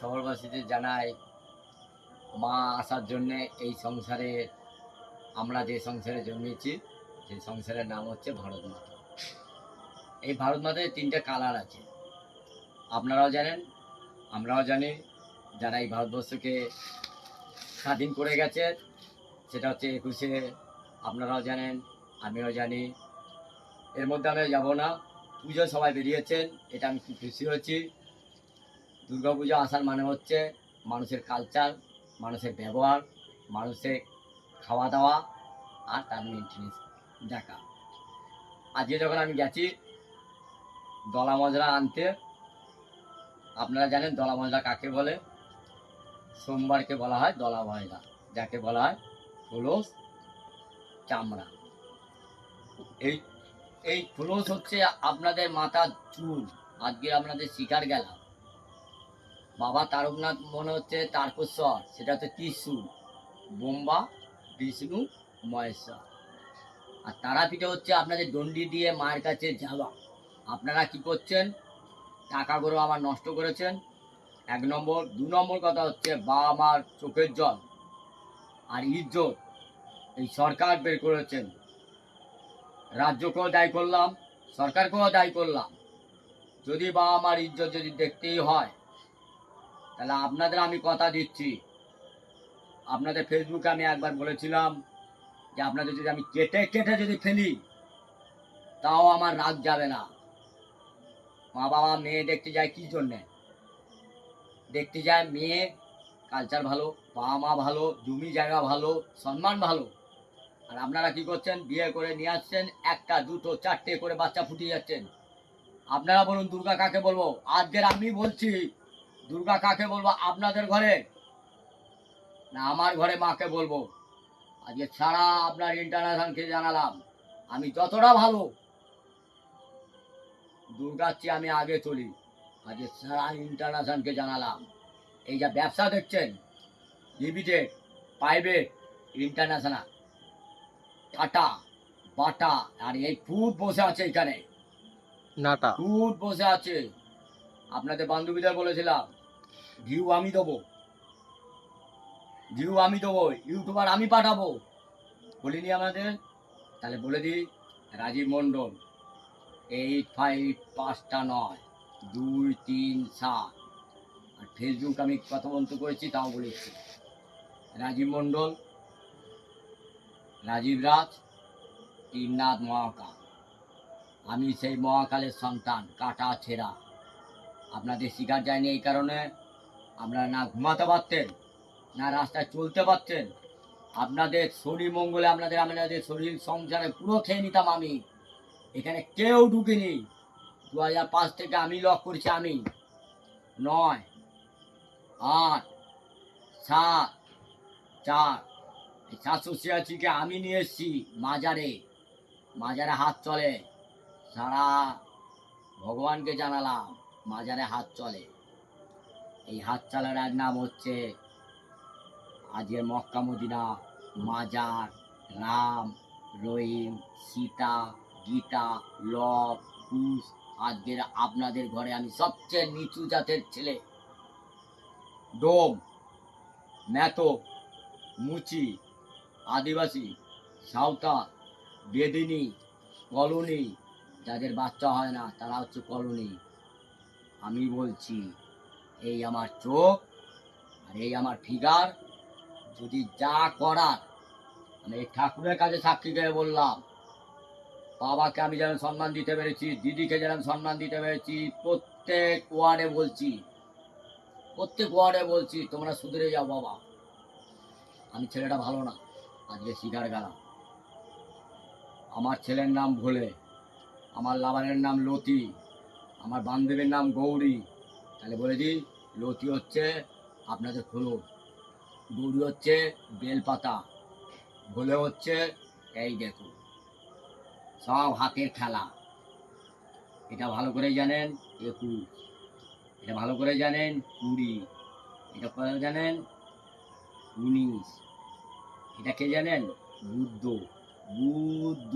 শহরবাসীদের জানাই মা আসার জন্যে এই সংসারে আমরা যে সংসারে জন্মেছি সেই সংসারের নাম হচ্ছে ভারত মাতা। এই ভারত মাতায় 3টে কালার আছে, আপনারাও জানেন আমরাও জানি। যারা এই ভারতবর্ষকে স্বাধীন করে গেছে সেটা হচ্ছে 21শে, আপনারাও জানেন আমিও জানি। এর মধ্যে আমি যাব না। পুজো সবাই বেরিয়েছেন, এটা আমি খুব খুশি হচ্ছি। দুর্গাপুজো আসার মানে হচ্ছে মানুষের কালচার, মানুষের ব্যবহার, মানুষের খাওয়া দাওয়া আর তার মেনটেনেন্স দেখা। আজকে যখন আমি গেছি দলা মজরা আনতে, আপনারা জানেন দলা মজরা কাকে বলে। সোমবারকে বলা হয় দলা মজরা, যাকে বলা হয় খোলস চামড়া। এই এই খোলস হচ্ছে আপনাদের মাথার চুল। আজকে আপনাদের শিকার গেলাম, বাবা তারকনাথ মনে হচ্ছে তারকেশ্বর, সেটা হচ্ছে ত্রিশূল, বোম্বা বিষ্ণু মহেশ্বর। আর তারাপীঠে হচ্ছে আপনাদের দণ্ডি দিয়ে মায়ের কাছে যাওয়া। আপনারা কি করছেন? টাকাগুলো আমার নষ্ট করেছেন, 1 নম্বর। 2 নম্বর কথা হচ্ছে বাবা মার চোখের জল আর ইজ্জত এই সরকার বের করেছেন। রাজ্যকেও দায়ী করলাম, সরকারকেও দায়ী করলাম। যদি বাবা মার ইজ্জত যদি দেখতেই হয় তাহলে আপনাদের আমি কথা দিচ্ছি, আপনাদের ফেসবুকে আমি একবার বলেছিলাম যে আপনাদের যদি আমি কেটে কেটে যদি ফেলি তাও আমার রাগ যাবে না। মা বাবা মেয়ে দেখতে যায় কি জন্যে? দেখতে যায় মেয়ে কালচার ভালো, বাবা মা ভালো, জমি জায়গা ভালো, সম্মান ভালো। আর আপনারা কি করছেন? বিয়ে করে নিয়ে আসছেন, 1টা 2টো 4টে করে বাচ্চা ফুটিয়ে যাচ্ছেন। আপনারা বলুন দুর্গা কাকে বলবো? আজকের আমি বলছি দুর্গা কাকে বলবো, আপনাদের ঘরে না আমার ঘরে মাকে বলবো? আজকে সারা আপনার ইন্টারন্যাশনালকে জানালাম আমি যতটা ভালো দুর্গার চেয়ে আমি আগে চলি। আজকে সারা ইন্টারন্যাশনালকে জানালাম এই যা ব্যবসা দেখছেন, লিমিটেড, প্রাইভেট, ইন্টারন্যাশনাল, টাটা, বাটা, আর এই ফুড বসে আছে এখানে, নাটা ফুড বসে আছে। আপনাদের বান্ধবীদের বলেছিলাম ভিউ আমি দেবো, ভিউ আমি দেবো, ইউটিউবার আমি পাঠাবো, বলিনি আমাদের? তাহলে বলে দিই, রাজীব মণ্ডল 85592337। আর ফেসবুক আমি কথা বলতে করেছি তাও বলেছি, রাজীব মণ্ডল, রাজীব রাজ, তীরনাথ মহাকাল। আমি সেই মহাকালের সন্তান, কাটা ছেঁড়া। আপনাদের শিকার যায়নি এই কারণে আপনারা না ঘুমাতে পারতেন, না রাস্তায় চলতে পারতেন। আপনাদের শরীর মঙ্গলে আপনাদের শরীর সংসারে পুরো খেয়ে নিতাম আমি। এখানে কেউ ঢুকিনি। 2005 থেকে আমি লক করেছি আমি। 9, 8, 7, 4, এই 786কে আমি নিয়ে এসেছি মাজারে। মাজারে হাত চলে, সারা ভগবানকে জানালাম মাজারে হাত চলে। এই হাত চালার এক নাম হচ্ছে আজকে মক্কা মদিনা, মাজার, রাম, রহিম, সীতা, গীতা, লব, কুশ। আজকের আপনাদের ঘরে আমি সবচেয়ে নিচু জাতের ছেলে। ডোম, ম্যাতো, মুচি, আদিবাসী, সাঁওতাল, বেদিনী, কলোনি, যাদের বাচ্চা হয় না তারা হচ্ছে কলোনি। আমি বলছি এই আমার চোখ আর এই আমার ফিগার, যদি যা করার আমি এই ঠাকুরের কাছে সাক্ষী দিয়ে বললাম। বাবাকে আমি যেন সম্মান দিতে পেরেছি, দিদিকে যেন সম্মান দিতে পেরেছি, প্রত্যেক ওয়ার্ডে বলছি, প্রত্যেক ওয়ার্ডে বলছি তোমরা সুধরে যাও বাবা। আমি ছেলেটা ভালো না, আজকে শিকার গেলাম। আমার ছেলের নাম ভোলে, আমার লাভারের নাম লতি, আমার বান্ধবীর নাম গৌরী। তাহলে বলে দিই, লতি হচ্ছে আপনাদের খোলস, গৌরী হচ্ছে বেলপাতা, ভোলে হচ্ছে এই দেখুন সব হাতের খেলা। এটা ভালো করে জানেন 21, এটা ভালো করে জানেন 20, এটা ভালো জানেন 19, এটা কে জানেন? বুদ্ধ। বুদ্ধ,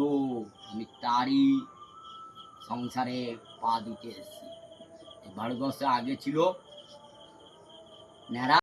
আমি তারই সংসারে পা দিতে এসেছি। ভারতবর্ষে আগে ছিল ন্যাড়া